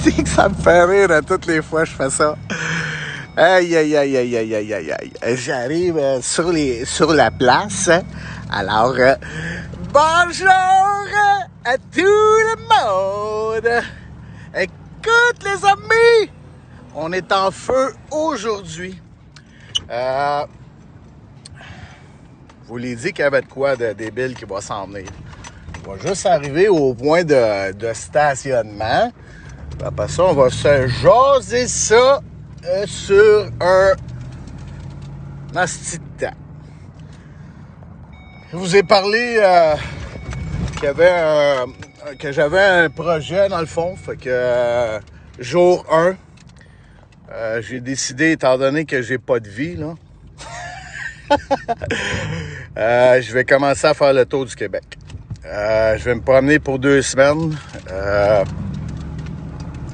C'est que ça me fait rire à toutes les fois que je fais ça. Aïe, aïe, aïe, aïe, aïe, aïe, aïe, aïe. J'arrive sur la place. Alors, bonjour à tout le monde. Écoute, les amis, on est en feu aujourd'hui. Je vous l'ai dit qu'il y avait de quoi de débile qui va s'en venir. On va juste arriver au point de stationnement. Après ça, on va se jaser ça sur un asti de temps. Je vous ai parlé que j'avais un projet dans le fond. Fait que jour 1, j'ai décidé, étant donné que j'ai pas de vie, là, je vais commencer à faire le tour du Québec. Je vais me promener pour 2 semaines.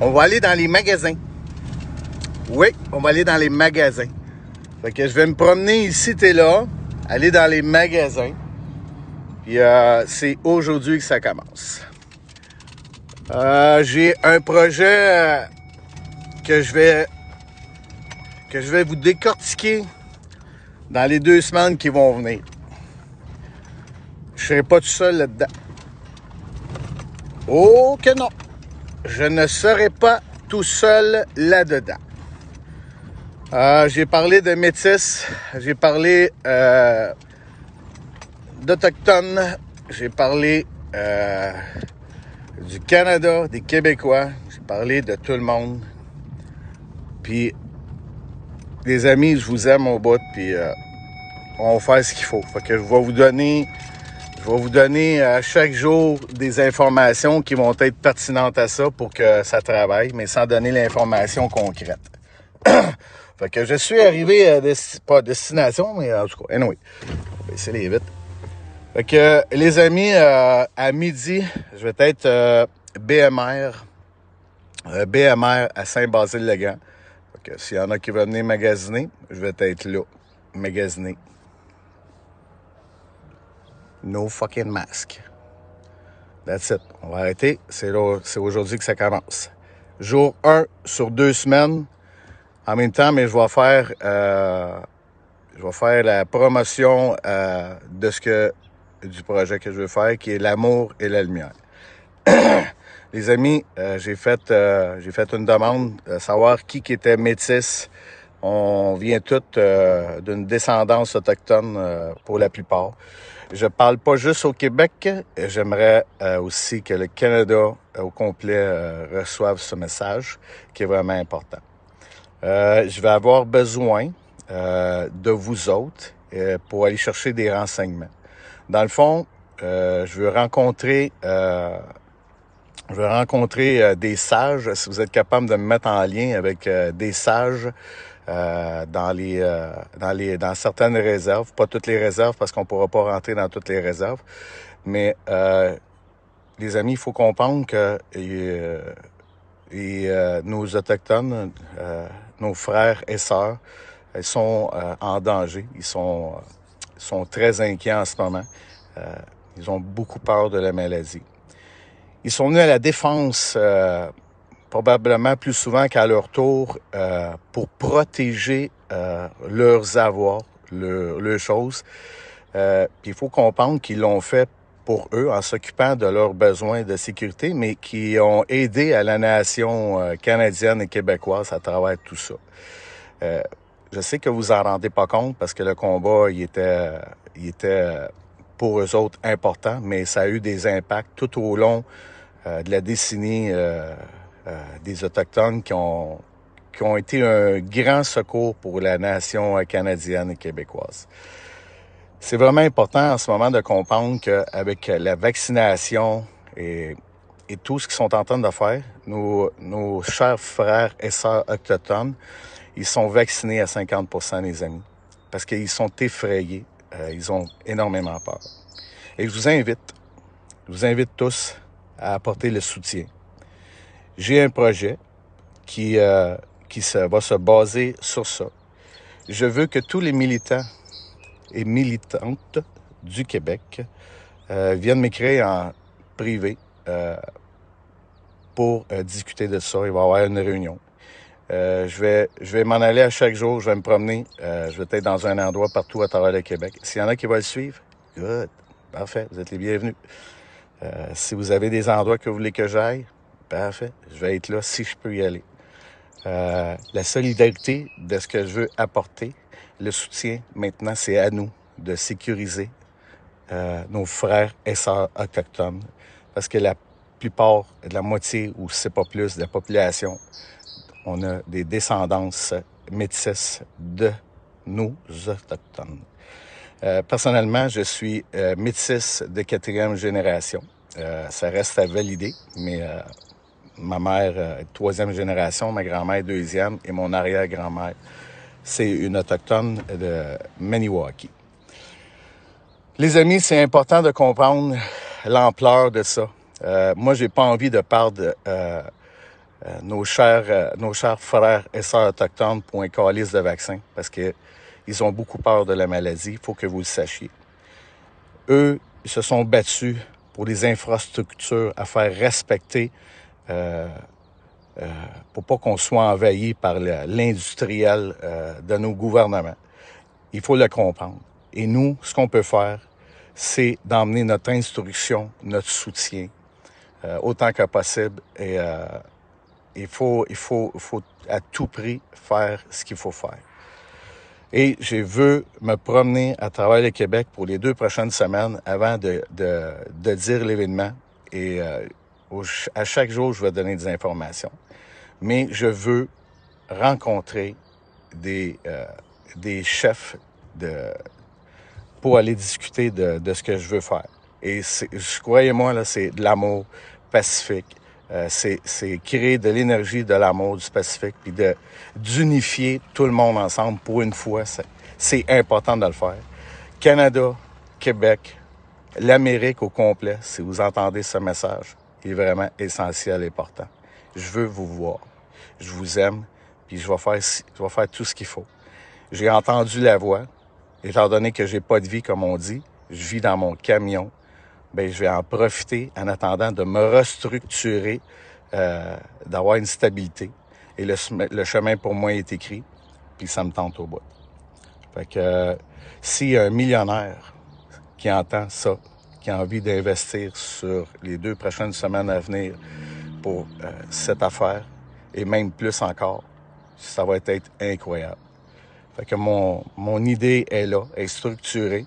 On va aller dans les magasins. Oui, on va aller dans les magasins. Fait que je vais me promener ici et là, aller dans les magasins. Puis c'est aujourd'hui que ça commence. J'ai un projet que je vais vous décortiquer dans les 2 semaines qui vont venir. Je ne serai pas tout seul là-dedans. Oh que non! Je ne serai pas tout seul là-dedans. J'ai parlé de métis, j'ai parlé d'Autochtones, j'ai parlé du Canada, des Québécois, j'ai parlé de tout le monde. Puis, les amis, je vous aime au bout, puis on va faire ce qu'il faut. Fait que je vais vous donner chaque jour des informations qui vont être pertinentes à ça pour que ça travaille, mais sans donner l'information concrète. Fait que je suis arrivé à pas à destination, mais en tout cas, anyway, on va essayer les vite. Fait que les amis, à midi, je vais être BMR à Saint-Basile-le-Grand. Fait que s'il y en a qui veulent venir magasiner, je vais être là, magasiner. No fucking mask. That's it. On va arrêter. C'est aujourd'hui que ça commence. Jour 1 sur 2 semaines. En même temps, mais je vais faire la promotion du projet que je veux faire, qui est l'amour et la lumière. Les amis, j'ai fait une demande de savoir qui était métis. On vient tous d'une descendance autochtone pour la plupart. Je parle pas juste au Québec. J'aimerais aussi que le Canada au complet reçoive ce message qui est vraiment important. Je vais avoir besoin de vous autres pour aller chercher des renseignements. Dans le fond, je veux rencontrer des sages. Si vous êtes capable de me mettre en lien avec des sages dans certaines réserves, pas toutes les réserves parce qu'on pourra pas rentrer dans toutes les réserves, mais les amis, il faut comprendre que nos autochtones, nos frères et sœurs, ils sont en danger. Ils sont très inquiets en ce moment. Ils ont beaucoup peur de la maladie. Ils sont venus à la défense probablement plus souvent qu'à leur tour pour protéger leurs avoirs, leurs choses. Puis il faut comprendre qu'ils l'ont fait pour eux en s'occupant de leurs besoins de sécurité, mais qui ont aidé à la nation canadienne et québécoise à travers tout ça. Je sais que vous en rendez pas compte parce que le combat, il était pour eux autres important, mais ça a eu des impacts tout au long de la décennie des Autochtones qui ont été un grand secours pour la nation canadienne et québécoise. C'est vraiment important en ce moment de comprendre qu'avec la vaccination et tout ce qu'ils sont en train de faire, nos chers frères et sœurs autochtones, ils sont vaccinés à 50%, les amis, parce qu'ils sont effrayés. Ils ont énormément peur. Et je vous invite tous à apporter le soutien. J'ai un projet qui va se baser sur ça. Je veux que tous les militants et militantes du Québec viennent m'écrire en privé pour discuter de ça. Il va y avoir une réunion. Je vais m'en aller à chaque jour. Je vais me promener. Je vais être dans un endroit partout à travers le Québec. S'il y en a qui veulent le suivre, good. Parfait. Vous êtes les bienvenus. Si vous avez des endroits que vous voulez que j'aille, parfait. Je vais être là si je peux y aller. La solidarité de ce que je veux apporter, le soutien, maintenant, c'est à nous de sécuriser nos frères et sœurs autochtones. Parce que la plupart, de la moitié, ou si c'est pas plus, de la population, on a des descendances métisses de nos autochtones. Personnellement, je suis métisse de 4e génération. Ça reste à valider, mais ma mère est 3e génération, ma grand-mère 2e et mon arrière-grand-mère, c'est une autochtone de Maniwaki. Les amis, c'est important de comprendre l'ampleur de ça. Moi, j'ai pas envie de perdre nos chers frères et sœurs autochtones pour un calice de vaccin parce que ils ont beaucoup peur de la maladie. Il faut que vous le sachiez. Eux, ils se sont battus pour des infrastructures à faire respecter pour pas qu'on soit envahi par l'industriel de nos gouvernements. Il faut le comprendre. Et nous, ce qu'on peut faire, c'est d'emmener notre instruction, notre soutien, autant que possible. Et il faut à tout prix faire ce qu'il faut faire. Et je veux me promener à travers le Québec pour les 2 prochaines semaines avant de dire l'événement. Et à chaque jour, je vais donner des informations. Mais je veux rencontrer des chefs pour aller discuter de ce que je veux faire. Et croyez-moi, là, c'est de l'amour pacifique. C'est créer de l'énergie, de l'amour du Pacifique, puis d'unifier tout le monde ensemble pour une fois. C'est important de le faire. Canada, Québec, l'Amérique au complet, si vous entendez ce message, est vraiment essentiel et important. Je veux vous voir. Je vous aime, puis je vais faire tout ce qu'il faut. J'ai entendu la voix. Étant donné que j'ai pas de vie, comme on dit, je vis dans mon camion, ben je vais en profiter en attendant de me restructurer, d'avoir une stabilité. Et le chemin pour moi est écrit, puis ça me tente au bout. Fait que s'il y a un millionnaire qui entend ça, qui a envie d'investir sur les 2 prochaines semaines à venir pour cette affaire, et même plus encore, ça va être incroyable. Fait que mon idée est là, est structurée.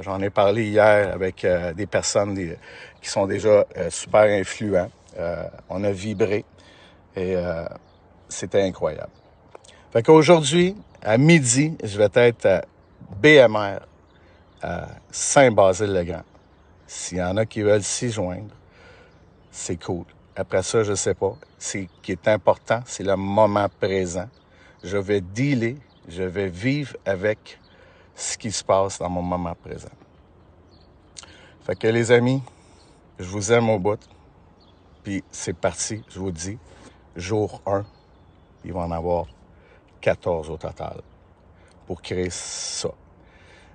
J'en ai parlé hier avec des personnes qui sont déjà super influents. On a vibré et c'était incroyable. Fait qu'aujourd'hui, à midi, je vais être à BMR, à Saint-Basile-le-Grand. S'il y en a qui veulent s'y joindre, c'est cool. Après ça, je sais pas. Ce qui est important, c'est le moment présent. Je vais dealer, je vais vivre avec ce qui se passe dans mon moment présent. Fait que les amis, je vous aime au bout. Puis c'est parti, je vous dis, jour 1, il va en avoir 14 au total pour créer ça.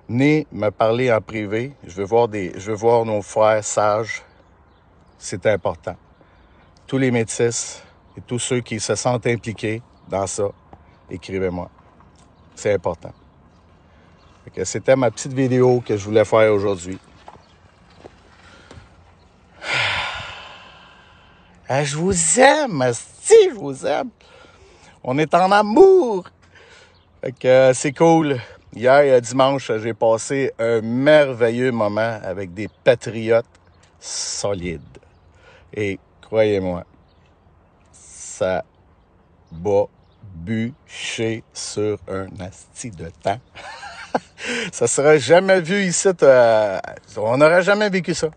Venez me parler en privé. Je veux voir nos frères sages. C'est important. Tous les métis et tous ceux qui se sentent impliqués dans ça, écrivez-moi. C'est important. Fait que c'était ma petite vidéo que je voulais faire aujourd'hui. Ah, je vous aime, asti, je vous aime. On est en amour. Fait que c'est cool. Hier, dimanche, j'ai passé un merveilleux moment avec des patriotes solides. Et croyez-moi, ça va bûcher sur un asti de temps. Ça sera jamais vu ici. On n'aurait jamais vécu ça.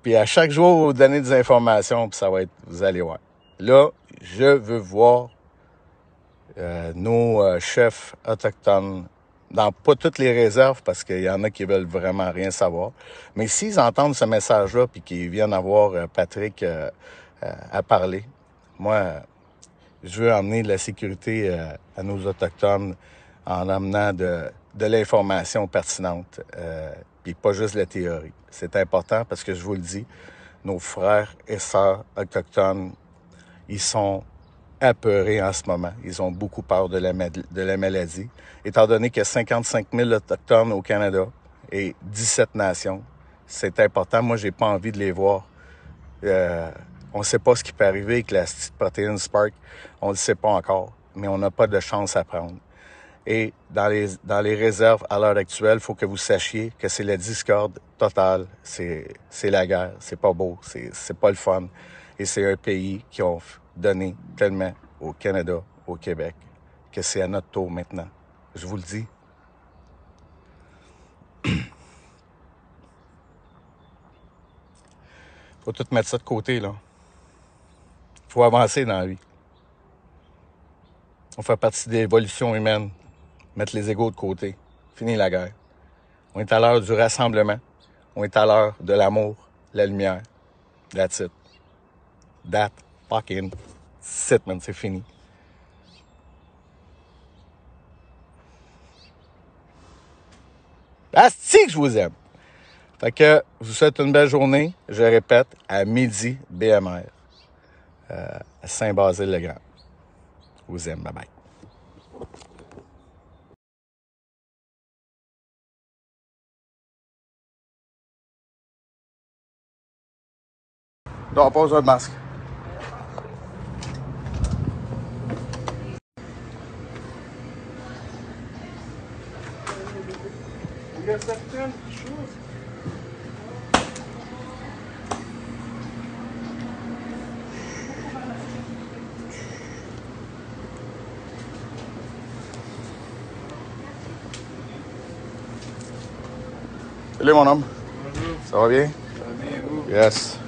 Puis à chaque jour, vous donnez des informations, puis ça va être, vous allez voir. Là, je veux voir nos chefs autochtones dans pas toutes les réserves, parce qu'il y en a qui veulent vraiment rien savoir. Mais s'ils entendent ce message-là, puis qu'ils viennent avoir Patrick à parler, moi, je veux emmener de la sécurité à nos Autochtones en amenant de l'information pertinente, puis pas juste la théorie. C'est important parce que je vous le dis, nos frères et sœurs autochtones, ils sont apeurés en ce moment. Ils ont beaucoup peur de la maladie. Étant donné qu'il y a 55 000 Autochtones au Canada et 17 nations, c'est important. Moi, j'ai pas envie de les voir. On ne sait pas ce qui peut arriver avec la protéine Spark. On ne le sait pas encore, mais on n'a pas de chance à prendre. Et dans les réserves, à l'heure actuelle, il faut que vous sachiez que c'est la discorde totale. C'est la guerre. C'est pas beau. C'est pas le fun. Et c'est un pays qui ont donné tellement au Canada, au Québec, que c'est à notre tour maintenant. Je vous le dis. Faut tout mettre ça de côté, là. Faut avancer dans la vie. On fait partie de l'évolution humaine. Mettre les égos de côté. Fini la guerre. On est à l'heure du rassemblement. On est à l'heure de l'amour, la lumière. That's it. That fucking shit, man. C'est fini. Asti que je vous aime. Fait que je vous souhaite une belle journée. Je répète, à midi, BMR. À Saint-Basile-le-Grand. Je vous aime. Bye-bye. Non, pas besoin de masque. Il y a certaines choses. Salut mon homme. Bonjour. Ça va bien? Ça va bien, vous? Yes.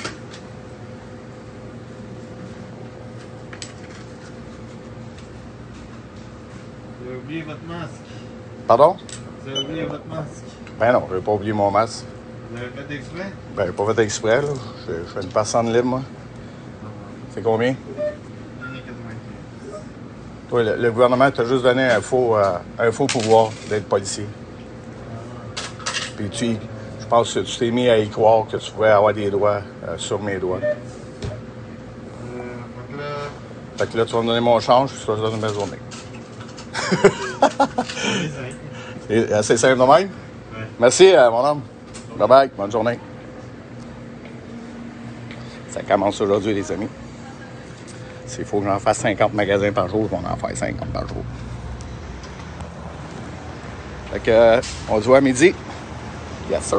Vous avez oublié votre masque. Pardon? Vous avez oublié votre masque. Ben non, je vais pas oublier mon masque. Vous avez fait exprès? Ben, pas fait exprès, là. Je fais une personne libre, moi. C'est combien? 1,95. Toi, le gouvernement t'a juste donné un faux pouvoir d'être policier. Puis je pense que tu t'es mis à y croire que tu pouvais avoir des droits sur mes doigts. Fait que là, tu vas me donner mon change, puis tu vas te donner une belle journée. C'est simple de même? Ouais. Merci, mon homme. Bye-bye, bonne journée. Ça commence aujourd'hui, les amis. S'il faut que j'en fasse 50 magasins par jour, je vais en faire 50 par jour. Fait que, on se voit à midi. Yes, sir.